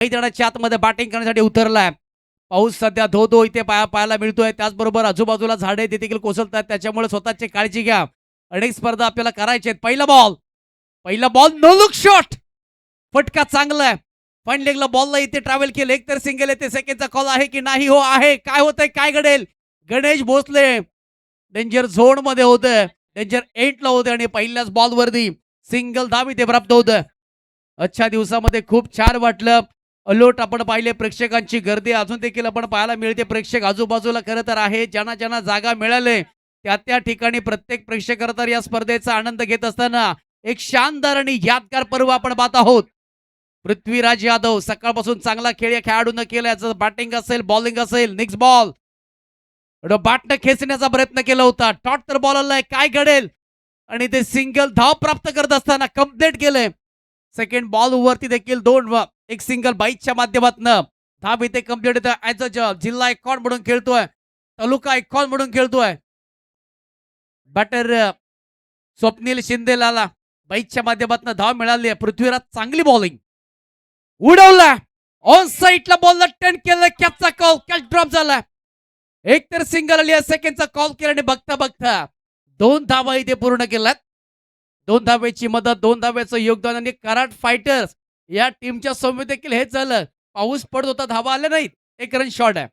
मैदानाच्या आतमध्ये बॅटिंग करण्यासाठी उतरलाय. पाऊस सध्या धो धो इथे पाहायला मिळतोय. त्याचबरोबर आजूबाजूला झाडे ते देखील कोसळतात. त्याच्यामुळे स्वतःची काळजी घ्या. अनेक स्पर्धा आपल्याला करायच्या आहेत. पहिला बॉल नो लुक शॉट. फटका चांगला आहे. फाईन लेगला बॉलला इथे ट्रॅव्हल केलं. एक तर सिंगल येते. सेकंडचा कॉल आहे की नाही? हो आहे. काय होतंय? काय घडेल? गणेश भोसले डेंजर झोन मध्ये होतं. डेंजर एंडला होते आणि पहिल्याच बॉलवरती सिंगल धाव इथे प्राप्त होतं. आजच्या दिवसामध्ये खूप छान वाटलं. अलोट आपण पाहिले. प्रेक्षकांची गर्दी अजून देखील आपण पाहायला मिळते. प्रेक्षक आजूबाजूला खरं तर आहे. ज्यांना ज्यांना जागा मिळाले त्या ठिकाणी प्रत्येक प्रेक्षक तर या स्पर्धेचा आनंद घेत असताना एक शानदार आणि यादगार पर्व आपण पाहत आहोत. पृथ्वीराज यादव सकाळपासून चांगला खेळ या खेळाडूंना केला. बॅटिंग असेल, बॉलिंग असेल. नेक्स्ट बॉल बॅटनं खेचण्याचा प्रयत्न केला होता. टॉट तर बॉलरला काय घडेल आणि ते सिंगल धाव प्राप्त करत असताना कंप्लीट केलंय. सेकंड बॉल वरती देखील एक सिंगल बाईकच्या माध्यमातून धाव इथे कंप्लीट होतं. ऍज अ जिल्हा आयकॉन म्हणून खेळतोय, तालुका आयकॉन म्हणून खेळतोय. बॅटर स्वप्नील शिंदेला बाईकच्या माध्यमातून धाव मिळाली आहे. पृथ्वीराज चांगली बॉलिंग उडवला. ऑन साईडला बॉलला टर्न केलं. कॅचचा कॉल. कॅच ड्रॉप झाला. एक तर सिंगल आली. सेकंडचा कॉल केला आणि बघता बघता 2 धावा इथे पूर्ण केल्यात. 2 धावेची मदत, 2 धावेचं योगदान आणि कराड फायटर्स या टीमच्या समोर देखील हेच झालं. पाऊस पडत होता, धावा आल्या नाहीत. एक रन शॉर्ट आहे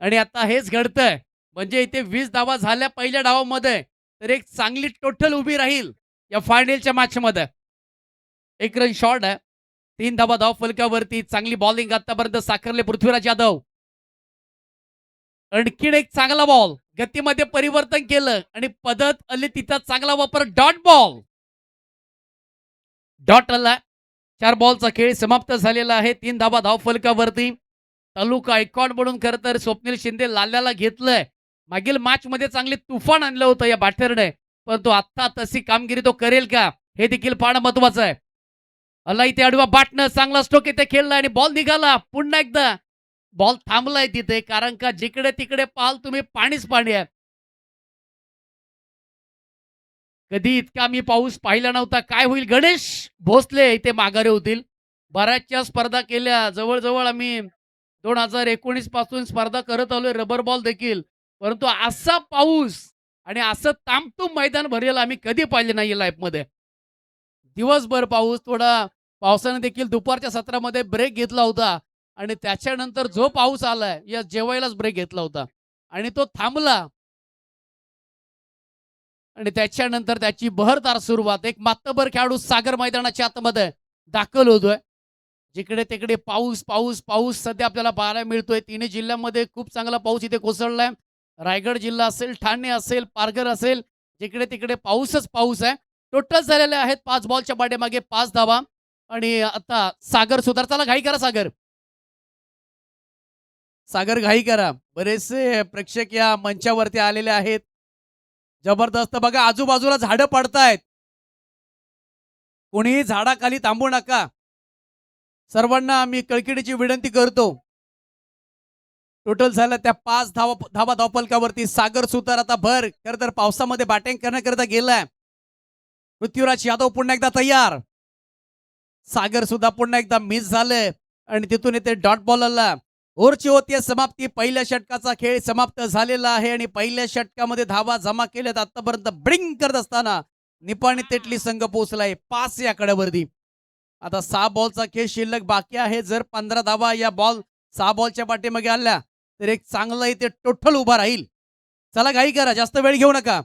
आणि आता हेच घडतंय. म्हणजे इथे 20 धावा झाल्या पहिल्या डावामध्ये, तर एक चांगली टोटल उभी राहील या फायनलच्या मॅच मध्ये. एक रन शॉर्ट आहे. 3 धावा धाव फलकावरती. चांगली बॉलिंग आतापर्यंत साकारले पृथ्वीराज यादव. आणखीन एक चांगला बॉल. गतीमध्ये परिवर्तन केलं आणि पद्धत आली तिथं चांगला वापर. Dot ball. डॉट आला. 4 बॉलचा खेळ समाप्त झालेला आहे. 3 धावा धाव फलकावरती. तालुका आयकॉन म्हणून खरं तर स्वप्नील शिंदे लाल्याला घेतलंय. मागील मॅच मध्ये चांगले तुफान आणलं होतं या बॅटरने, परंतु आता तशी कामगिरी तो करेल का हे देखील पाहणं महत्वाचं आहे. आला इथे आडवा बॅटनं चांगला स्ट्रोक इथे खेळला आणि बॉल निघाला. पुन्हा एकदा बॉल थांबलाय तिथे, कारण का जिकडे तिकडे पाहाल तुम्ही पाणीच पाणी आहे. कधी इतका मी पाऊस पाहिला नव्हता. काय होईल? गणेश भोसले इथे माघारी होतील. बऱ्याचशा स्पर्धा केल्या. जवळजवळ आम्ही 2019 पासून स्पर्धा करत आलोय, रबर बॉल देखील. परंतु असा पाऊस आणि असं तामतूम मैदान भरेल आम्ही कधी पाहिले नाही लाईफमध्ये. दिवसभर पाऊस, थोडा पावसाने देखील दुपारच्या सत्रामध्ये ब्रेक घेतला होता आणि त्याच्यानंतर जो पाऊस आलाय या जेवायलाच ब्रेक घेतला होता आणि तो थांबला आणि त्याच्यानंतर त्याची बहरदार सुरुवात. एक मातबर खेळाडू सागर मैदानाच्या आतमध्ये दाखल होतोय. जिकडे तिकडे पाऊस पाऊस पाऊस सध्या आपल्याला पाहायला मिळतोय. 3 जिल्ह्यांमध्ये खूप चांगला पाऊस इथे कोसळलाय. रायगड जिल्हा असेल, ठाणे असेल, पालघर असेल, जिकडे तिकडे पाऊसच पाऊस आहे. टोटल झालेले आहेत 5 बॉलच्या पाठीमागे 5 धावा. आणि आता सागर सुधार. चला घाई करा सागर. सागर घाई करा. बरेचसे प्रेक्षक या मंचावरती आलेले आहेत. जबरदस्त. बघा आजूबाजूला झाडं पडतायत. कोणीही झाडाखाली थांबू नका. सर्वांना आम्ही कळकळीची विनंती करतो. टोटल झालं त्या 5 धावा धावफलकावरती. सागर सुतार आता भर खरं तर पावसामध्ये बॅटिंग करण्याकरता गेलाय. पृथ्वीराज यादव पुन्हा एकदा तयार. सागर सुद्धा पुन्हा एकदा मिस झाले आणि तिथून येते डॉट बॉलरला. ओव्हरची होती समाप्ती. पहिल्या षटकाचा खेळ समाप्त झालेला आहे आणि पहिल्या षटकामध्ये धावा जमा केल्यात. आतापर्यंत ब्रिंग करत असताना निपाणी तेटली संघ पोहोचलाय 5 या कड्यावरती. आता 6 बॉलचा खेळ शिल्लक बाकी आहे. जर 15 धावा या 6 बॉलच्या पाठीमागे आल्या तर एक चांगला इथे टोटल उभा राहील. चला घाई करा, जास्त वेळ घेऊ नका.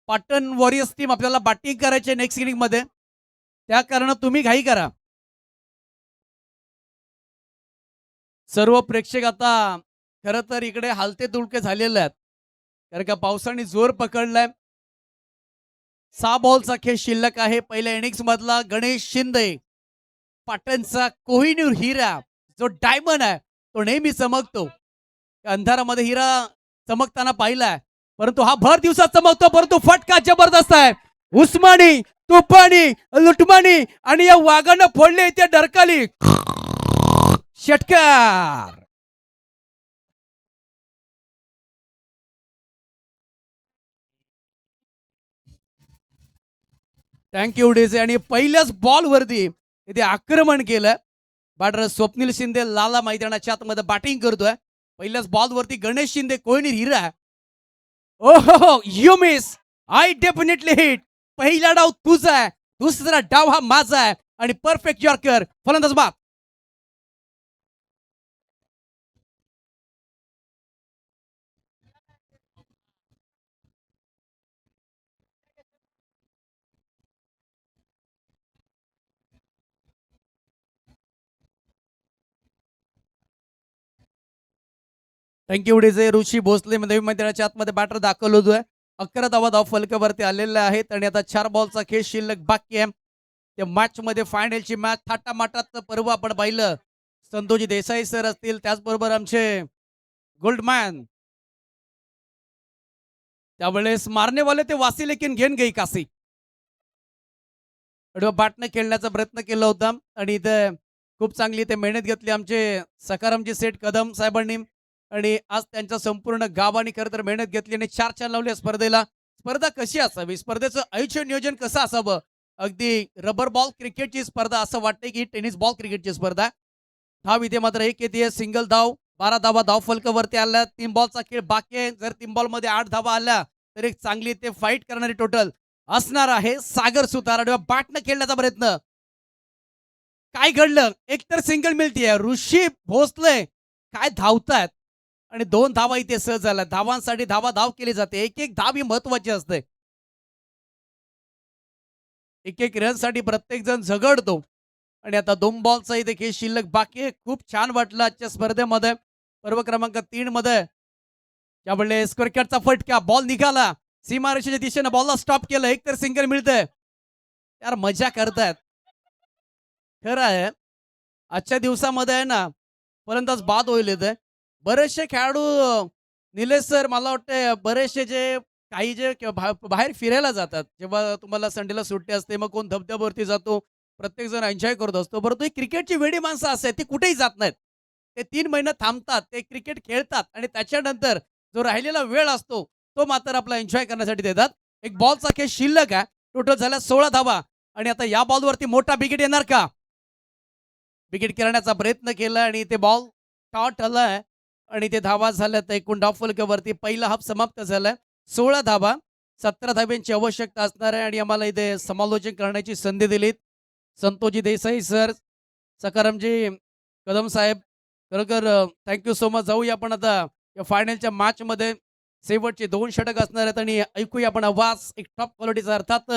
पाटण वॉरियर्स टीम आपल्याला बॅटिंग करायचे नेक्स्ट इनिंग मध्ये, त्या कारण तुम्ही घाई करा. सर्व प्रेक्षक आता खरं तर इकडे हालते तुळके झालेले आहेत, कारण का पावसाने जोर पकडलाय. 6 बॉलचा खेळ शिल्लक आहे. पहिल्या इनिंग्स मधला गणेश शिंदे, पाटणचा कोहिनूर हिरा, जो डायमंड आहे तो नेहमी चमकतो. अंधारामध्ये हिरा चमकताना पाहिलाय, परंतु हा भर दिवसात चमकतो. परंतु फटका जबरदस्त आहे. उस्मानी, तुफानी, लुटमानी आणि या वाघानं फोडले इथे डरकाली. षटकार. थँक्यू डेझे. आणि पहिल्याच बॉल वरती इथे आक्रमण केलं. बॅटर स्वप्नील शिंदे लाला मैदानाच्या आतमध्ये बॅटिंग करतोय. पहिल्याच बॉलवरती गणेश शिंदे कोयनीर हिरा. ओहो you miss. I definitely hit. पहिला डाव तुझा आहे, दुसरा डाव हा माझा आहे आणि परफेक्ट यॉर्कर. फलंदाज बाद. Thank you DJ. ऋषी भोसले नवी मैदानाच्या आतमध्ये बॅटर दाखल होतोय. 11 धावा धाव फलकावरती आलेल्या आहेत आणि आता 4 बॉलचा खेळ शिल्लक बाकी आहे. त्या मॅच मध्ये फायनलची मॅच थाटामाटाचं पर्व आपण पाहिलं. संतोषी देसाई सर असतील, त्याचबरोबर आमचे गोल्डमॅन, त्यावेळेस मारनेवाले ते वासी लेकिन घेऊन गई कासी. बॅटने खेळण्याचा प्रयत्न केला होता आणि इथे खूप चांगली ते मेहनत घेतली आमचे सकारामजी सेठ कदम साहेबांनी आणि आज त्यांच्या संपूर्ण गावाने खरं तर मेहनत घेतली आणि 4 लावल्या स्पर्धेला. स्पर्धा कशी असावी, स्पर्धेचं आयुष्य नियोजन कसं असावं, अगदी रबर बॉल क्रिकेटची स्पर्धा असं वाटते की टेनिस बॉल क्रिकेटची स्पर्धा. धाव इथे मात्र एक येते, सिंगल धाव. 12 धावा धाव फलकावरती आल्या. 3 बॉलचा खेळ बाकी आहे. जर 3 बॉल मध्ये 8 धावा आल्या तर एक चांगली ते फाईट करणारी टोटल असणार आहे. सागर सुतार बॅटनं खेळण्याचा प्रयत्न. काय घडलं, एकतर सिंगल मिळतीये. ऋषी भोसले काय धावतात आणि 2 धावा इथे सहज झाल्या. धावांसाठी धावा धाव केली जाते. एक एक धाव ही महत्वाची असते. एक एक रनसाठी प्रत्येक जण झगडतो आणि आता 2 बॉलचा इथे खेळ शिल्लक बाकी आहे. खूप छान वाटलं आजच्या स्पर्धेमध्ये. पर्व क्रमांक 3 मध्ये त्यावेळेस स्क्वेअरकटचा फटका, बॉल निघाला सीमारेषेच्या दिशेने, बॉलला स्टॉप केलं. एक तर सिंगल मिळतंय. यार मजा करतायत. खरं आहे आजच्या दिवसामध्ये आहे ना फलंदाज बाद होईल इथे. बरेचसे खेळाडू निलेश सर, मला वाटतं बरेचसे जे काही जे बाहेर फिरायला जातात, जेव्हा तुम्हाला संडेला सुट्टी असते, मग कोण धबधब्यावरती जातो, प्रत्येक जण एन्जॉय करत असतो. परंतु ही क्रिकेटची वेडी माणसं असं आहे, ती कुठेही जात नाहीत. ते 3 महिने थांबतात, ते क्रिकेट खेळतात आणि त्याच्यानंतर जो राहिलेला वेळ असतो तो मात्र आपला एन्जॉय करण्यासाठी देतात. एक बॉलचा खेळ शिल्लक आहे. टोटल झाल्या 16 धावा आणि आता या बॉलवरती मोठा विकेट येणार का? विकेट करण्याचा प्रयत्न केला आणि ते बॉल शॉट आलाय आणि ते धावा झाल्यात. एकूण धाव फलकावरती पहिला हाफ समाप्त झालाय. 16 धावा, 17 धाब्यांची आवश्यकता असणार आहे आणि आम्हाला इथे समालोचन करण्याची संधी दिलीत संतोषजी देसाई सर, सकारामजी कदम साहेब. खरोखर थँक्यू सो मच. जाऊया आपण आता या फायनलच्या मॅच मध्ये. शेवटचे 2 षटक असणार आहेत आणि ऐकूया आपण आवाज एक टॉप क्वालिटीचा. अर्थात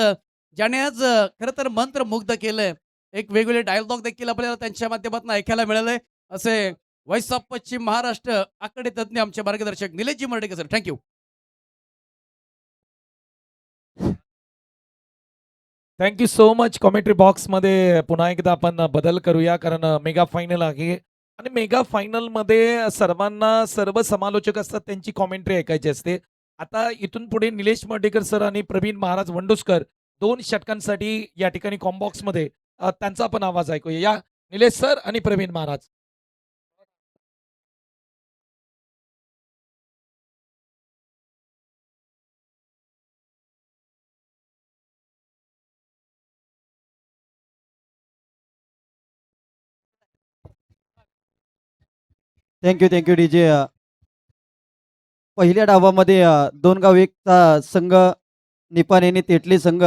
ज्याने आज खरं तर मंत्रमुग्ध केलंय. एक वेगवेगळे डायलॉग देखील आपल्याला त्यांच्या माध्यमातून ऐकायला मिळाले. असे व्हॉइस ऑफ पश्चिम महाराष्ट्र आकडे तज्ञ आमचे मार्गदर्शक निलेशजी Mardekar sir, thank you. Thank you so much. Commentary बॉक्समध्ये पुन्हा एकदा आपण बदल करूया, कारण मेगा फायनल आहे आणि मेगा फायनलमध्ये सर्वांना सर्व समालोचक असतात त्यांची कॉमेंट्री ऐकायची असते. आता इथून पुढे निलेश मर्डेकर सर आणि प्रवीण महाराज वंडुस्कर 2 षटकांसाठी या ठिकाणी कॉम्बॉक्समध्ये त्यांचा आपण आवाज ऐकूया. या निलेश सर आणि प्रवीण महाराज. Thank you DJ. पहिल्या डावामध्ये 2 गाव 1 चा संघ निपाणी आणि तेटली संघ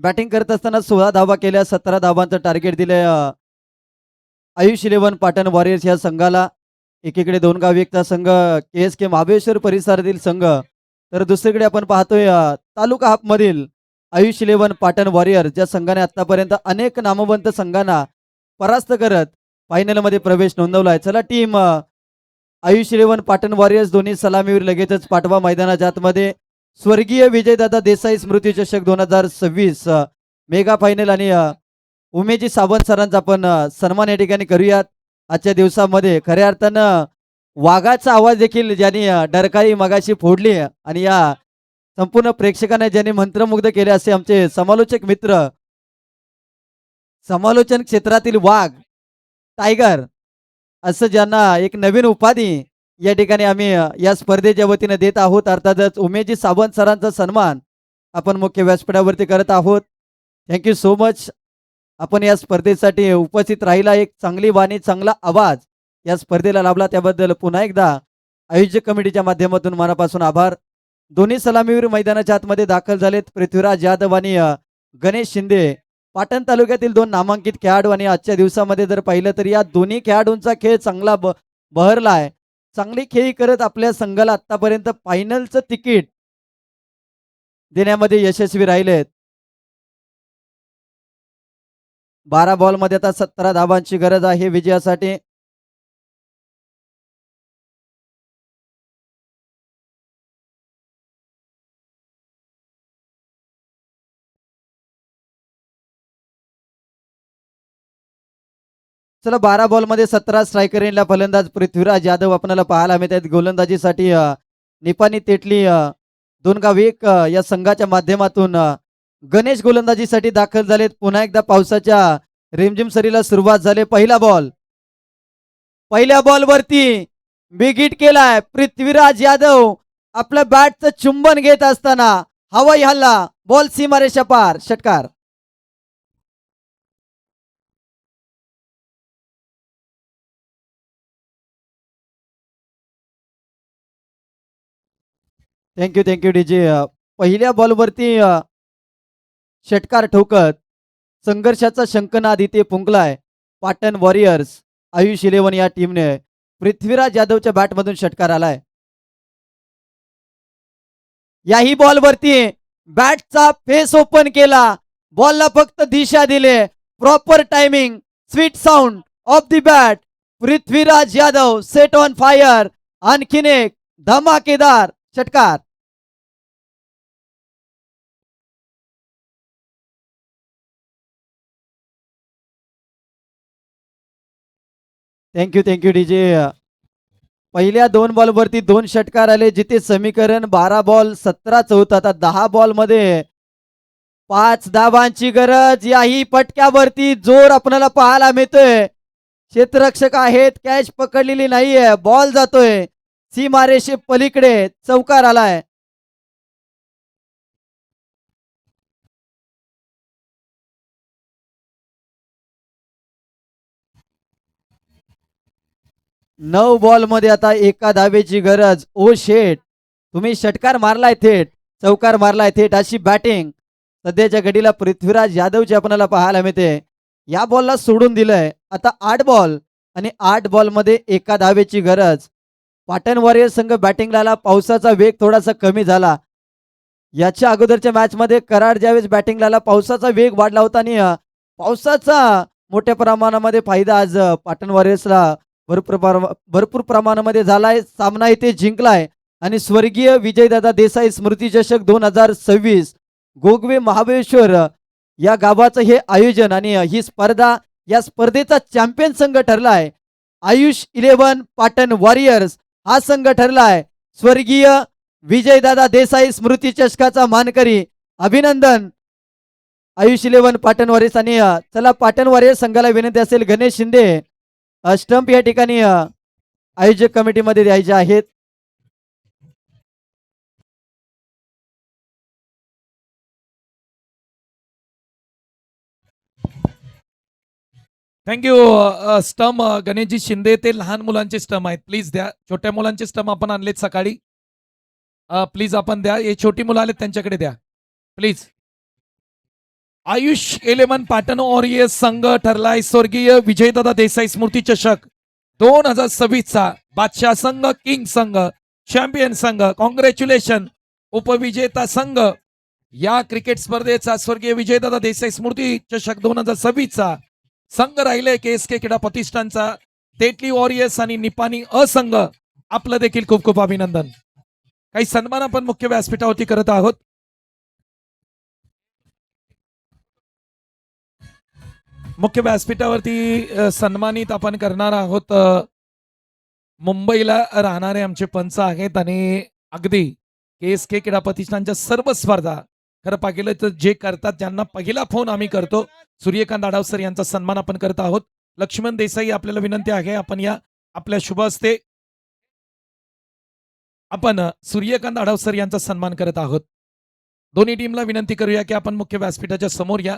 बॅटिंग करत असताना 16 धावा केल्या. 17 धावांचं टार्गेट दिलंय आयुष 11 पाटण वॉरियर्स या संघाला. एकीकडे 2 गाव 1 चा संघ KSK महाबळेश्वर परिसरातील संघ, तर दुसरीकडे आपण पाहतोय तालुका हाफ मधील आयुष 11 पाटण वॉरियर, ज्या संघाने आतापर्यंत अनेक नामवंत संघांना परास्त करत फायनल मध्ये प्रवेश नोंदवलाय. चला टीम आयुष 11 पाटण वॉरियर्स दोन्ही सलामीवर लगेचच पाठवा मैदानाच्या आतमध्ये. स्वर्गीय विजयदादा देसाई स्मृती चषक 2026 मेगा फायनल आणि उमेजी सावंत सरांचा आपण सन्मान या ठिकाणी करूयात. आजच्या दिवसामध्ये खऱ्या अर्थानं वाघाचा आवाज देखील ज्यांनी डरकाळी मगाशी फोडली आणि या संपूर्ण प्रेक्षकांना ज्यांनी मंत्रमुग्ध केले असे आमचे समालोचक मित्र, समालोचन क्षेत्रातील वाघ, टायगर, असं ज्यांना एक नवीन उपाधी या ठिकाणी आम्ही या स्पर्धेच्या वतीने देत आहोत. अर्थातच उमेशजी सावंत सरांचा सन्मान आपण मुख्य व्यासपीठावरती करत आहोत. Thank you so much. आपण या स्पर्धेसाठी उपस्थित राहिला, एक चांगली वाणी चांगला आवाज या स्पर्धेला लाभला त्याबद्दल पुन्हा एकदा आयोजक कमिटीच्या माध्यमातून मनापासून आभार. दोन्ही सलामीवीर मैदानाच्या आतमध्ये दाखल झालेत. पृथ्वीराज यादव आणि गणेश शिंदे पाटण तालुक्यातील दोन नामांकित खेळाडू. आणि आजच्या दिवसामध्ये जर पाहिलं तर या दोन्ही खेळाडूंचा खेळ चांगला बहरला आहे. चांगली खेळी करत आपल्या संघाला आतापर्यंत फायनलचं तिकीट देण्यामध्ये यशस्वी राहिलेत. 12 बॉलमध्ये आता 17 धावांची गरज आहे विजयासाठी. चला 12 बॉलमध्ये 17 स्ट्रायकर रेंजला फलंदाज पृथ्वीराज यादव आपल्याला पाहायला मिळत आहेत. गोलंदाजीसाठी निपाणी तेटली 2-1 या संघाच्या माध्यमातून गणेश गोलंदाजीसाठी दाखल झालेत. पुन्हा एकदा पावसाच्या रिमझिम सरीला सुरुवात झाली. पहिला बॉल, पहिल्या बॉलवरती बिग हिट केलाय पृथ्वीराज यादव. आपल्या बॅटचं चुंबन घेत असताना हवाई हल्ला, बॉल सीमारेषा पार, षटकार. Thank you DJ. पहिल्या बॉलवरती षटकार ठोकत संघर्षाचा शंखनाद इथे फुंकलाय पाटण वॉरियर्स आयुष 11 या टीमने. पृथ्वीराज यादवच्या बॅटमधून षटकार आलाय. याही बॉलवरती बॅटचा फेस ओपन केला, बॉलला फक्त दिशा दिले. Proper timing, sweet sound of the bat. Prithviraj Yadav set on fire. आणखीन एक धमाकेदार षटकार. Thank you DJ. पहिल्या 2 बॉलवरती 2 षटकार आले, जिथे समीकरण 12 बॉल 17च होतं. आता 10 बॉलमध्ये 5 धावांची गरज. याही पटक्यावरती जोर आपल्याला पाहायला मिळतोय. क्षेत्ररक्षक आहेत, कॅच पकडलेली नाहीये, बॉल जातोय सीमारेषे पलीकडे, चौकार आलाय. नऊ बॉल मध्ये आता एका धावेची गरज. ओ शेट, तुम्ही षटकार मारलाय थेट, चौकार मारलाय थेट, अशी बॅटिंग सध्याच्या घडीला पृथ्वीराज यादवची आपल्याला पाहायला मिळते. या बॉलला सोडून दिलंय. आता 8 बॉल आणि 8 बॉल मध्ये एका धावेची गरज. पाटण वॉरियर संघ बॅटिंगला आला. पावसाचा वेग थोडासा कमी झाला. याच्या अगोदरच्या मॅच मध्ये कराड ज्यावेळेस बॅटिंगला आला पावसाचा वेग वाढला होता आणि पावसाचा मोठ्या प्रमाणामध्ये फायदा आज पाटण वॉरियर्सला भरपूर प्रमाणामध्ये झालाय. सामना इथे जिंकलाय आणि स्वर्गीय विजयदादा देसाई स्मृती चषक 2026 गोगवे महाबळेश्वर या गावाचं हे आयोजन आणि ही स्पर्धा, या स्पर्धेचा चॅम्पियन संघ ठरलाय आयुष 11 पाटण वॉरियर्स हा संघ ठरलाय. स्वर्गीय विजयदादा देसाई स्मृती चषकाचा मानकरी. अभिनंदन आयुष 11 पाटण वॉरियर्स. आणि चला पाटण वॉरियर्स संघाला विनंती असेल गणेश शिंदे स्टंप या ठिकाणी आयोजक कमिटीमध्ये द्यायचे आहेत. थँक्यू. स्टम गणेशजी शिंदे, ते लहान मुलांचे स्टम आहेत, प्लीज द्या. छोट्या मुलांचे स्टम आपण आणलेत सकाळी, प्लीज आपण द्या. हे छोटी मुलं आलेत त्यांच्याकडे द्या प्लीज. आयुष 11 पाटण वॉरियर्स संघ ठरलाय स्वर्गीय विजयदादा देसाई स्मृती चषक 2026चा बादशाह संघ, किंग संघ, चॅम्पियन संघ. कॉंग्रॅच्युलेशन उपविजेता संघ. या क्रिकेट स्पर्धेचा स्वर्गीय विजयदादा देसाई स्मृती चषक 2026चा संघ राहिले KSK क्रीडा प्रतिष्ठानचा तेटली वॉरियर्स आणि निपाणी असंघ. आपलं देखील खूप खूप अभिनंदन. काही सन्मान आपण मुख्य व्यासपीठावरती करत आहोत. मुख्य व्यासपीठावरती सन्मानित आपण करणार आहोत मुंबईला राहणारे आमचे पंच आहेत आणि अगदी KSK क्रीडा प्रतिष्ठानच्या सर्व स्पर्धा खरं पाहिलं तर जे करतात ज्यांना पहिला फोन आम्ही करतो, सूर्यकांत आढाव सर यांचा सन्मान आपण करत आहोत. लक्ष्मण देसाई, आपल्याला विनंती आहे आपण या आपल्या शुभ हस्ते आपण सूर्यकांत आढाव सर यांचा सन्मान करत आहोत. दोन्ही टीमला विनंती करूया की आपण मुख्य व्यासपीठाच्या समोर या.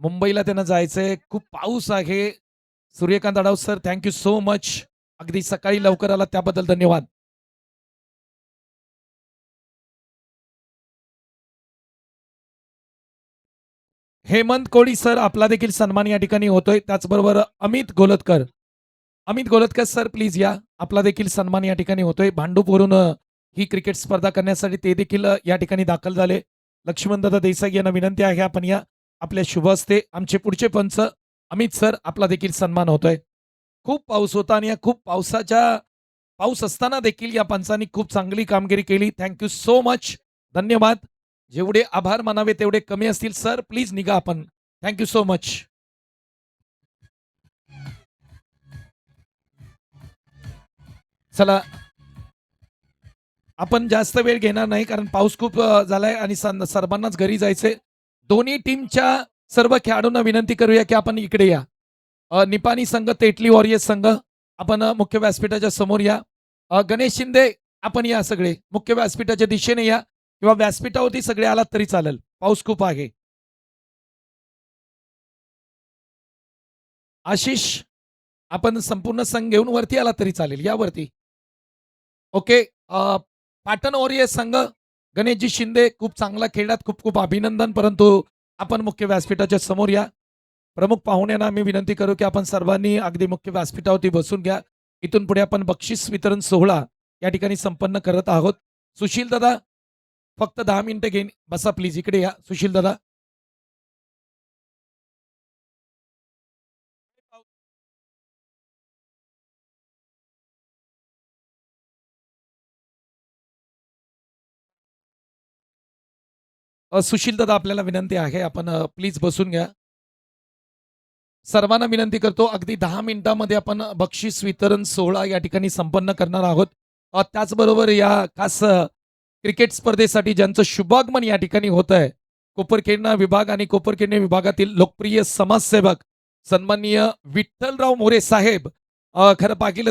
मुंबईला त्यांना जायचंय. खूप पाऊस आहे. Suryakant Adhav sir, thank you so much. अगदी सकाळी लवकर आला त्याबद्दल धन्यवाद. हेमंत कोळी सर, आपला देखील सन्मान या ठिकाणी होतोय. त्याचबरोबर अमित गोलतकर. अमित गोलतकर सर प्लीज या. आपला देखील सन्मान या ठिकाणी होतोय. भांडूपवरून ही क्रिकेट स्पर्धा करण्यासाठी ते देखील या ठिकाणी दाखल झाले. लक्ष्मणदादा देसाई यांना विनंती आहे आपण या. आपल्या शुभ हस्ते आमचे पुढचे पंच अमित सर, आपला देखील सन्मान होतोय. खूप पाऊस होता आणि या खूप पाऊस असताना देखील या पंचांनी खूप चांगली कामगिरी केली. Thank you so much. धन्यवाद. जेवढे आभार मानावे तेवढे कमी असतील. सर प्लीज निघा आपण. Thank you so much. चला, आपण जास्त वेळ घेणार नाही कारण पाऊस खूप झालाय आणि सर्वांनाच घरी जायचंय. दोन्ही टीमच्या सर्व खेळाडूंना विनंती करूया की आपण इकडे या. निपाणी संघ, तेटली वॉरियर्स संघ, आपण मुख्य व्यासपीठाच्या समोर या. गणेश शिंदे, आपण या सगळे मुख्य व्यासपीठाच्या दिशेने या किंवा व्यासपीठावरती सगळे आलात तरी चालेल. पाऊस खूप आहे. आशिष, आपण संपूर्ण संघ घेऊन वरती आला तरी चालेल. या वरती. ओके. पाटण वॉरियर्स संघ, गणेशजी शिंदे खूप चांगला खेळलात. खूप खूप अभिनंदन. परंतु आपण मुख्य व्यासपीठाच्या समोर या. प्रमुख पाहुण्यांना आम्ही विनंती करू की आपण सर्वांनी अगदी मुख्य व्यासपीठावरती बसून घ्या. इथून पुढे आपण बक्षीस वितरण सोहळा या ठिकाणी संपन्न करत आहोत. सुशील दादा, फक्त 10 मिनिटं घेईन. बसा प्लीज, इकडे या सुशील दादा. सुशील दादा, आपल्याला विनंती आहे आपण प्लीज बसून घ्या. सर्वांना विनंती करतो, अगदी 10 मिनिटांमध्ये आपण बक्षीस वितरण सोहळा या ठिकाणी संपन्न करणार आहोत. त्याचबरोबर या खास क्रिकेट स्पर्धेसाठी ज्यांचं शुभागमन या ठिकाणी होत आहे, कोपरखेरणा विभाग आणि कोपरखेरणे विभागातील लोकप्रिय समाजसेवक सन्माननीय विठ्ठलराव मोरे साहेब, खरं पाहिलं